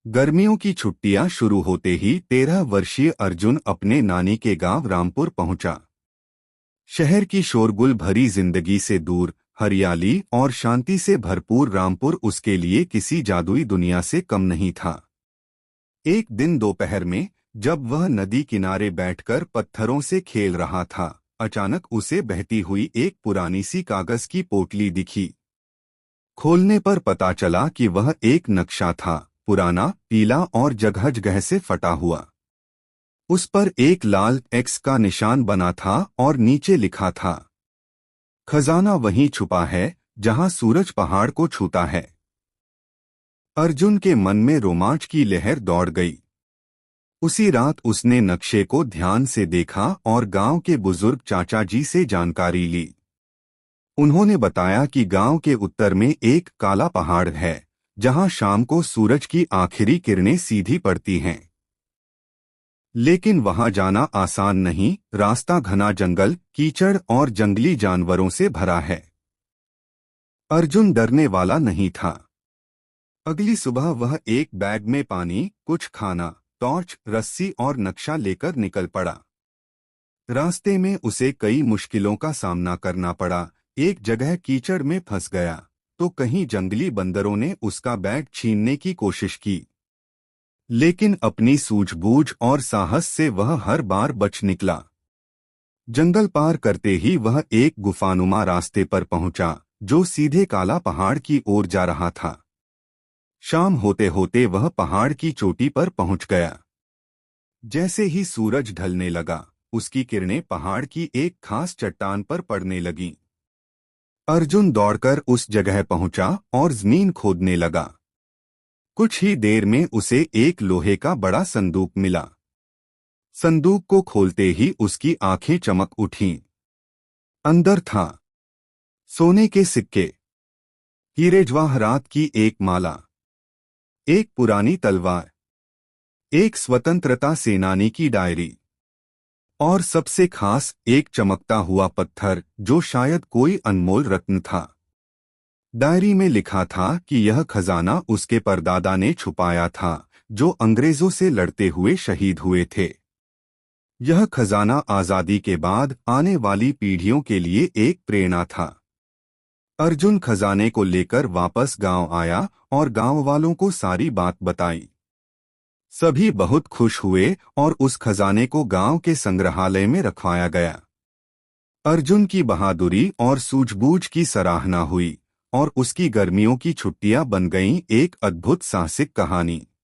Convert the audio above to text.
गर्मियों की छुट्टियां शुरू होते ही 13 वर्षीय अर्जुन अपने नानी के गांव रामपुर पहुंचा। शहर की शोरगुल भरी जिंदगी से दूर, हरियाली और शांति से भरपूर रामपुर उसके लिए किसी जादुई दुनिया से कम नहीं था। एक दिन दोपहर में जब वह नदी किनारे बैठकर पत्थरों से खेल रहा था, अचानक उसे बहती हुई एक पुरानी सी कागज की पोटली दिखी। खोलने पर पता चला कि वह एक नक्शा था, पुराना, पीला और जगह-जगह से फटा हुआ। उस पर एक लाल एक्स का निशान बना था और नीचे लिखा था, खजाना वहीं छुपा है जहां सूरज पहाड़ को छूता है। अर्जुन के मन में रोमांच की लहर दौड़ गई। उसी रात उसने नक्शे को ध्यान से देखा और गांव के बुजुर्ग चाचा जी से जानकारी ली। उन्होंने बताया कि गांव के उत्तर में एक काला पहाड़ है, जहां शाम को सूरज की आखिरी किरणें सीधी पड़ती हैं। लेकिन वहां जाना आसान नहीं, रास्ता घना जंगल, कीचड़ और जंगली जानवरों से भरा है। अर्जुन डरने वाला नहीं था। अगली सुबह वह एक बैग में पानी, कुछ खाना, टॉर्च, रस्सी और नक्शा लेकर निकल पड़ा। रास्ते में उसे कई मुश्किलों का सामना करना पड़ा। एक जगह कीचड़ में फंस गया, तो कहीं जंगली बंदरों ने उसका बैग छीनने की कोशिश की। लेकिन अपनी सूझबूझ और साहस से वह हर बार बच निकला। जंगल पार करते ही वह एक गुफानुमा रास्ते पर पहुंचा, जो सीधे काला पहाड़ की ओर जा रहा था। शाम होते होते वह पहाड़ की चोटी पर पहुंच गया। जैसे ही सूरज ढलने लगा, उसकी किरणें पहाड़ की एक खास चट्टान पर पड़ने लगीं। अर्जुन दौड़कर उस जगह पहुंचा और जमीन खोदने लगा। कुछ ही देर में उसे एक लोहे का बड़ा संदूक मिला। संदूक को खोलते ही उसकी आंखें चमक उठीं। अंदर था सोने के सिक्के, हीरे जवाहरात की एक माला, एक पुरानी तलवार, एक स्वतंत्रता सेनानी की डायरी और सबसे खास एक चमकता हुआ पत्थर, जो शायद कोई अनमोल रत्न था। डायरी में लिखा था कि यह खजाना उसके परदादा ने छुपाया था, जो अंग्रेजों से लड़ते हुए शहीद हुए थे। यह खजाना आजादी के बाद आने वाली पीढ़ियों के लिए एक प्रेरणा था। अर्जुन खजाने को लेकर वापस गांव आया और गांव वालों को सारी बात बताई। सभी बहुत खुश हुए और उस खजाने को गांव के संग्रहालय में रखवाया गया। अर्जुन की बहादुरी और सूझबूझ की सराहना हुई और उसकी गर्मियों की छुट्टियां बन गईं एक अद्भुत साहसिक कहानी।